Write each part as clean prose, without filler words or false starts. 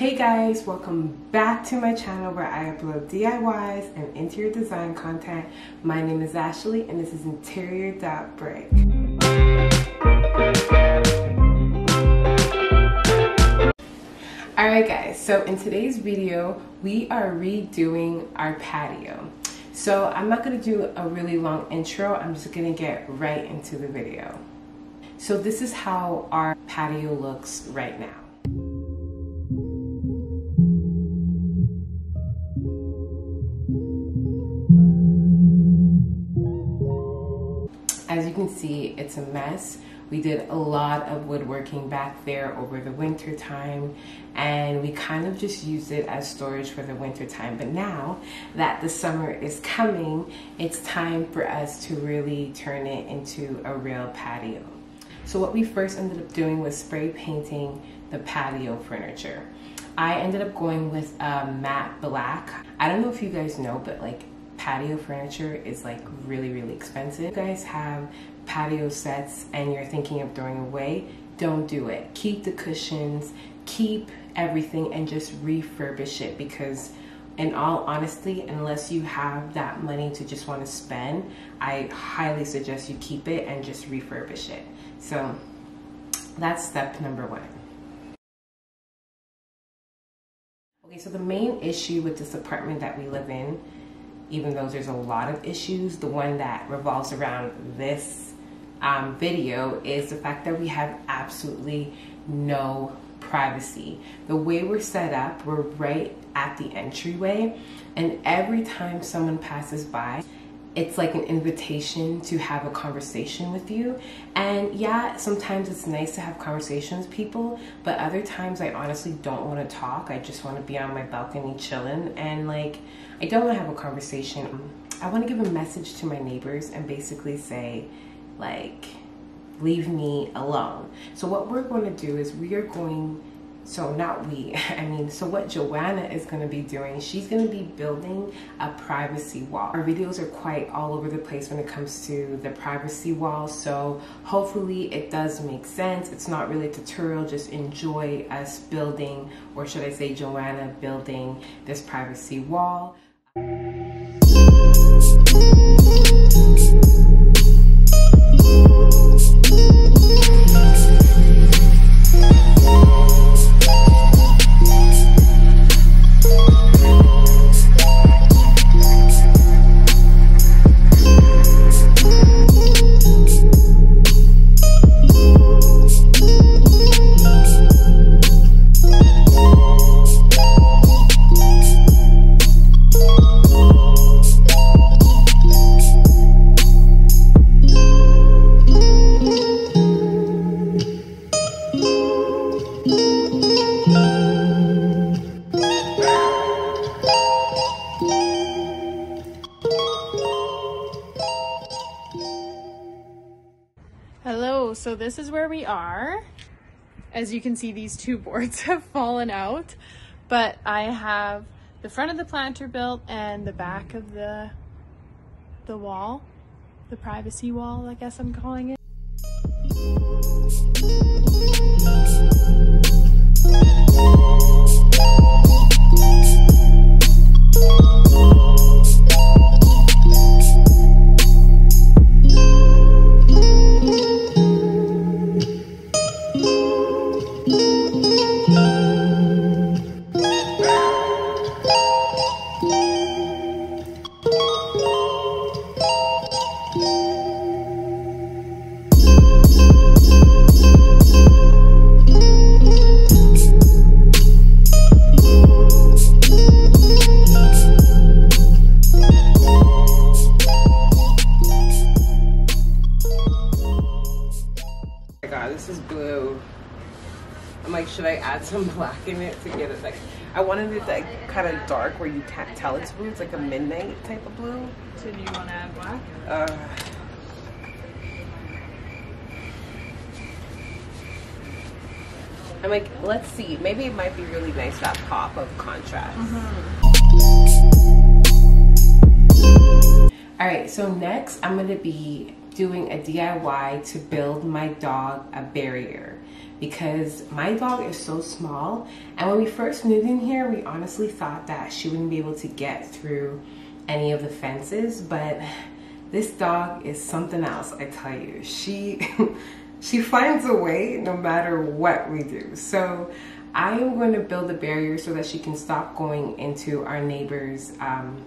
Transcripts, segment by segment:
Hey guys, welcome back to my channel where I upload DIYs and interior design content. My name is Ashley and this is Interior.Break. Alright guys, so in today's video, we are redoing our patio. So I'm not going to do a really long intro, I'm just going to get right into the video. So this is how our patio looks right now. As you can see, it's a mess. We did a lot of woodworking back there over the winter time, and we kind of just used it as storage for the winter time. But now that the summer is coming, it's time for us to really turn it into a real patio. So what we first ended up doing was spray painting the patio furniture. I ended up going with matte black. I don't know if you guys know, but like patio furniture is like really expensive. If you guys have patio sets and you're thinking of throwing away, don't do it. Keep the cushions, keep everything, and just refurbish it, because in all honesty, unless you have that money to just want to spend, I highly suggest you keep it and just refurbish it. So that's step number one. Okay, so the main issue with this apartment that we live in, even though there's a lot of issues, the one that revolves around this video is the fact that we have absolutely no privacy. The way we're set up, we're right at the entryway, and every time someone passes by, it's like an invitation to have a conversation with you. And yeah, sometimes it's nice to have conversations with people, but other times I honestly don't want to talk. I just want to be on my balcony chilling, and like, I don't want to have a conversation. I want to give a message to my neighbors and basically say, like, leave me alone. So what we're going to do is we are going, so not we, I mean, so what Joanna is going to be doing, she's going to be building a privacy wall. Our videos are quite all over the place when it comes to the privacy wall, so hopefully it does make sense. It's not really a tutorial, just enjoy us building, or should I say Joanna building, this privacy wall. Hello, so this is where we are. As you can see, these two boards have fallen out, but I have the front of the planter built and the back of the wall, the privacy wall, I guess I'm calling it. This is blue. I'm like, should I add some black in it to get it like, I wanted it like kind of dark where you can't tell it's blue. It's like a midnight type of blue. So do you want to add black? I'm like, let's see, maybe it might be really nice, that pop of contrast. All right, so next I'm gonna be doing a DIY to build my dog a barrier. because my dog is so small. And when we first moved in here, we honestly thought that she wouldn't be able to get through any of the fences, but this dog is something else, I tell you. She finds a way no matter what we do. So I am going to build a barrier so that she can stop going into our neighbor's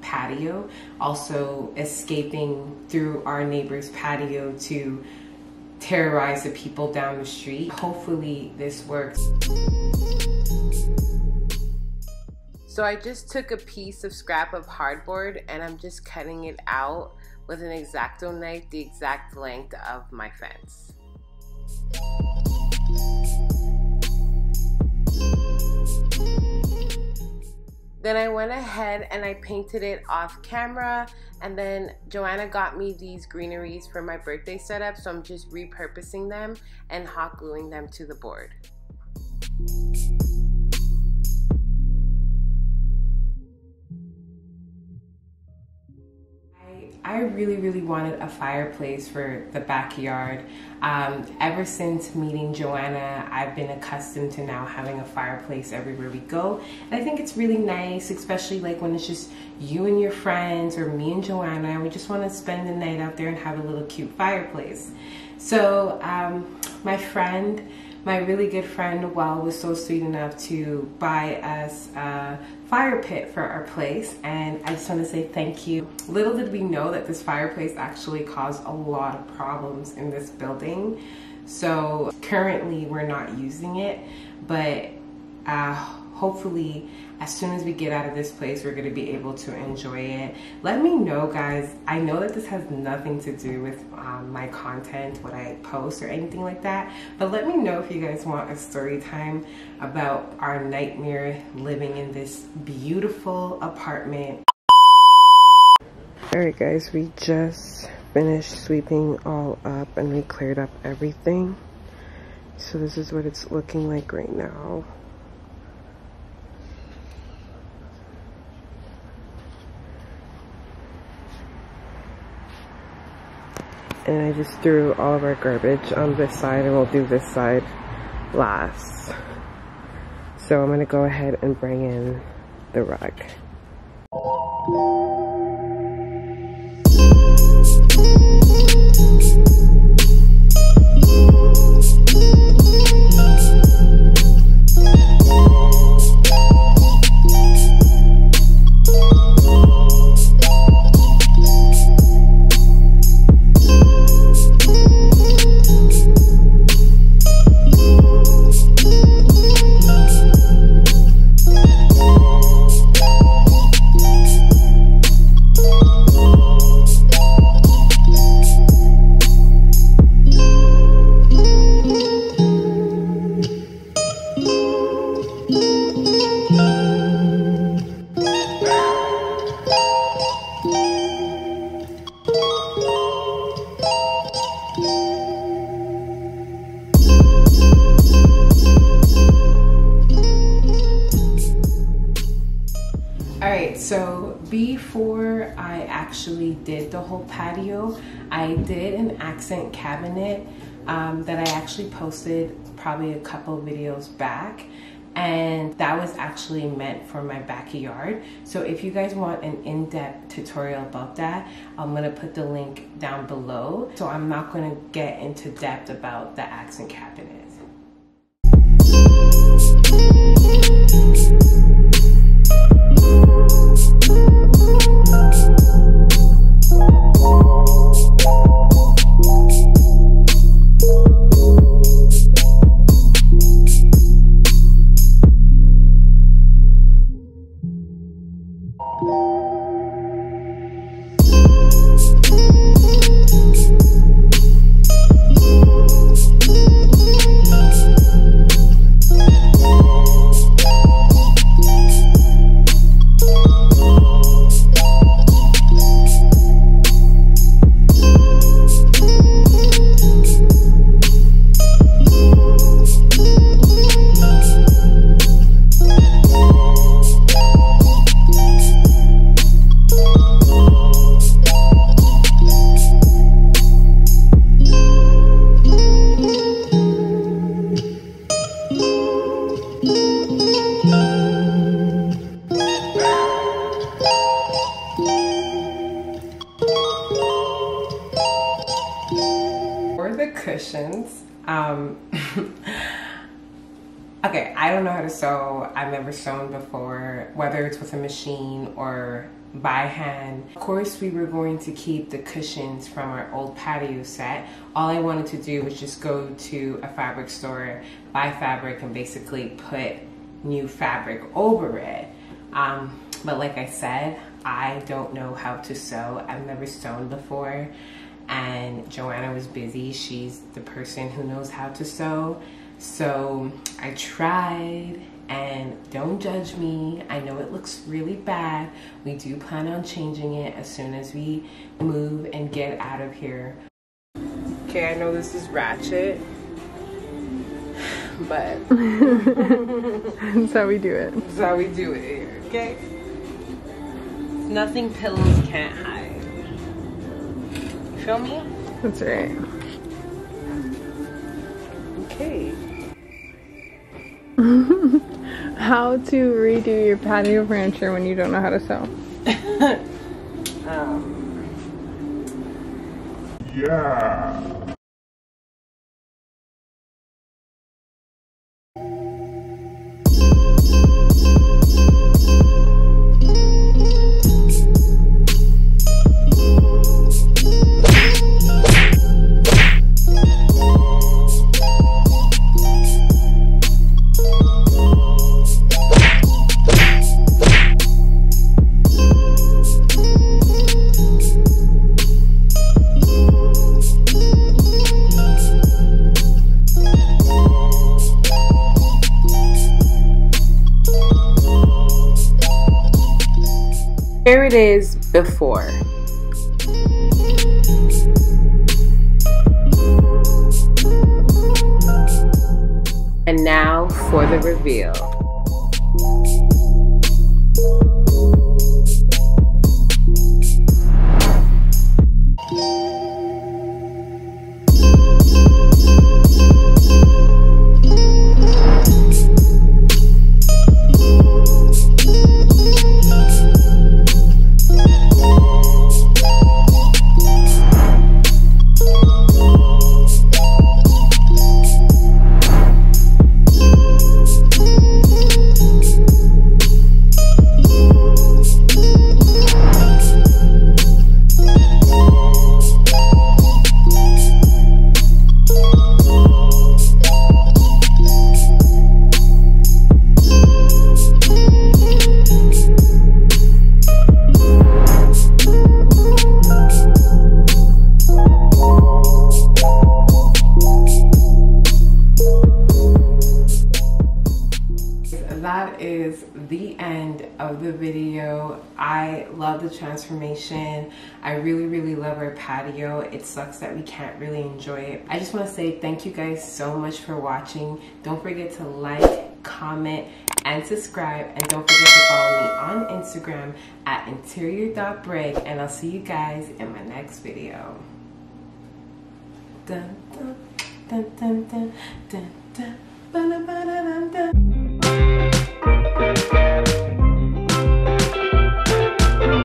patio, also escaping through our neighbor's patio to terrorize the people down the street. Hopefully this works. So I just took a piece of scrap of cardboard and I'm just cutting it out with an X-Acto knife, the exact length of my fence. Then I went ahead and I painted it off camera, and then Joanna got me these greeneries for my birthday setup, so I'm just repurposing them and hot gluing them to the board. I really wanted a fireplace for the backyard. Ever since meeting Joanna, I've been accustomed to now having a fireplace everywhere we go. And I think it's really nice, especially like when it's just you and your friends or me and Joanna, and we just want to spend the night out there and have a little cute fireplace. So my really good friend Noelle was so sweet enough to buy us a fire pit for our place, and I just want to say thank you. Little did we know that this fireplace actually caused a lot of problems in this building. So currently we're not using it, but hopefully as soon as we get out of this place, we're going to be able to enjoy it. Let me know, guys. I know that this has nothing to do with my content, what I post or anything like that, but let me know if you guys want a story time about our nightmare living in this beautiful apartment. Alright guys, we just finished sweeping all up and we cleared up everything. So this is what it's looking like right now. And I just threw all of our garbage on this side, and we'll do this side last. So I'm gonna go ahead and bring in the rug. So before I actually did the whole patio, I did an accent cabinet that I actually posted probably a couple of videos back, and that was actually meant for my backyard. So if you guys want an in-depth tutorial about that, I'm gonna put the link down below. So I'm not gonna get into depth about the accent cabinet. Okay, I don't know how to sew. I've never sewn before, whether it's with a machine or by hand. Of course, we were going to keep the cushions from our old patio set. All I wanted to do was just go to a fabric store, buy fabric, and basically put new fabric over it. But like I said, I don't know how to sew. I've never sewn before, and Joanna was busy. She's the person who knows how to sew. So I tried, and don't judge me. I know it looks really bad. We do plan on changing it as soon as we move and get out of here. Okay, I know this is ratchet, but that's how we do it. That's how we do it here, okay? Nothing pillows can't hide. You feel me? That's right. Okay. How to redo your patio furniture when you don't know how to sew. Yeah. Here it is before. And now for the reveal. That is the end of the video. I love the transformation. I really love our patio. It sucks that we can't really enjoy it. I just want to say thank you guys so much for watching. Don't forget to like, comment, and subscribe, and don't forget to follow me on Instagram at Interior.Break, and I'll see you guys in my next video. Dun, dun, dun, dun, dun, dun, dun, dun, dun, dun, dun.